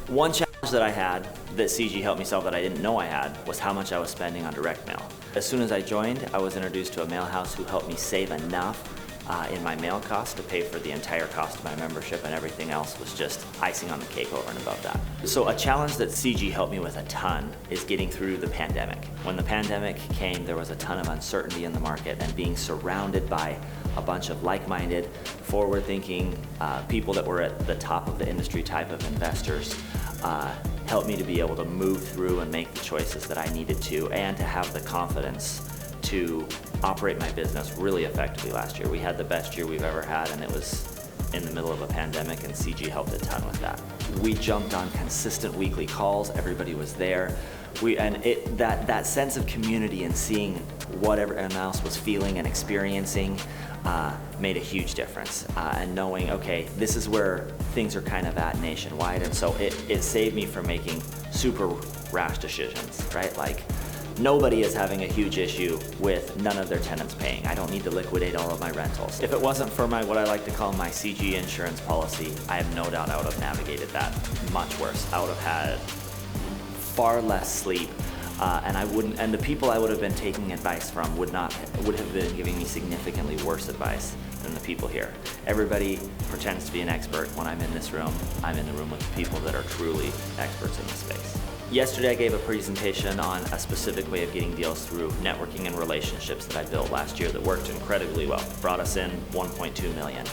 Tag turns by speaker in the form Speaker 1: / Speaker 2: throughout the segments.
Speaker 1: One challenge that I had that CG helped me solve that I didn't know I had was how much I was spending on direct mail. As soon as I joined, I was introduced to a mail house who helped me save enough in my mail cost to pay for the entire cost of my membership, and everything else was just icing on the cake over and above that. So a challenge that CG helped me with a ton is getting through the pandemic. When the pandemic came, there was a ton of uncertainty in the market, and being surrounded by a bunch of like-minded, forward-thinking people that were at the top of the industry type of investors helped me to be able to move through and make the choices that I needed to, and to have the confidence to operate my business really effectively last year. We had the best year we've ever had, and it was in the middle of a pandemic, and CG helped a ton with that. We jumped on consistent weekly calls, everybody was there. That sense of community and seeing what everyone else was feeling and experiencing made a huge difference. And knowing, okay, this is where things are kind of at nationwide, and so it saved me from making super rash decisions, right? Like, nobody is having a huge issue with none of their tenants paying. I don't need to liquidate all of my rentals. If it wasn't for what I like to call my CG insurance policy, I have no doubt I would have navigated that much worse. I would have had far less sleep, and the people I would have been taking advice from would have been giving me significantly worse advice than the people here. Everybody pretends to be an expert. When I'm in this room, I'm in the room with people that are truly experts in the space. Yesterday I gave a presentation on a specific way of getting deals through networking and relationships that I built last year that worked incredibly well. Brought us in 1.2 million.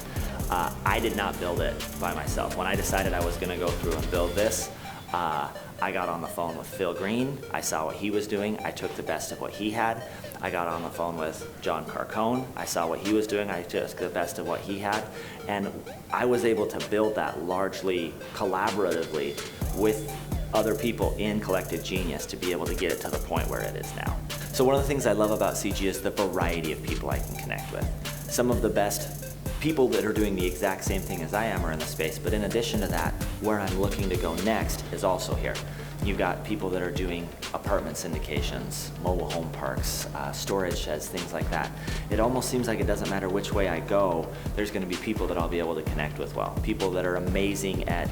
Speaker 1: I did not build it by myself. When I decided I was going to go through and build this, I got on the phone with Phil Green. I saw what he was doing. I took the best of what he had. I got on the phone with John Carcone. I saw what he was doing. I took the best of what he had. And I was able to build that largely collaboratively with other people in Collective Genius to be able to get it to the point where it is now. So one of the things I love about CG is the variety of people I can connect with. Some of the best people that are doing the exact same thing as I am are in the space, but in addition to that, where I'm looking to go next is also here. You've got people that are doing apartment syndications, mobile home parks, storage sheds, things like that. It almost seems like it doesn't matter which way I go, there's going to be people that I'll be able to connect with well. People that are amazing at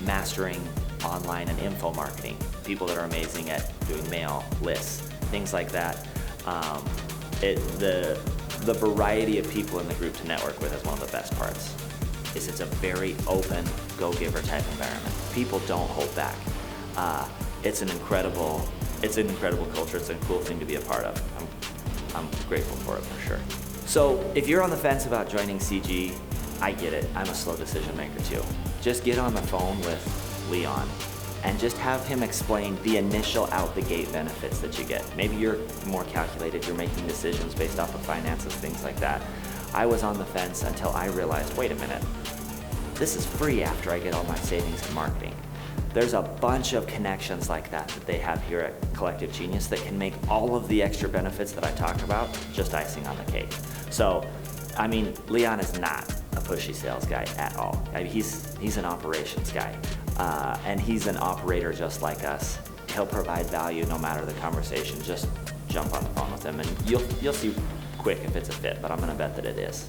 Speaker 1: mastering online and info marketing, people that are amazing at doing mail lists, things like that. The variety of people in the group to network with is one of the best parts. It's a very open, go-giver type environment. People don't hold back. It's an incredible culture. It's a cool thing to be a part of. I'm grateful for it for sure. So if you're on the fence about joining CG, I get it. I'm a slow decision maker too. Just get on the phone with Leon and just have him explain the initial out the gate benefits that you get. Maybe you're more calculated, you're making decisions based off of finances, things like that. I was on the fence until I realized, wait a minute, this is free after I get all my savings and marketing. There's a bunch of connections like that they have here at Collective Genius that can make all of the extra benefits that I talk about just icing on the cake. So, I mean, Leon is not a pushy sales guy at all. I mean, he's an operations guy, and he's an operator just like us. He'll provide value no matter the conversation. Just jump on the phone with him, and you'll see quick if it's a fit, but I'm gonna bet that it is.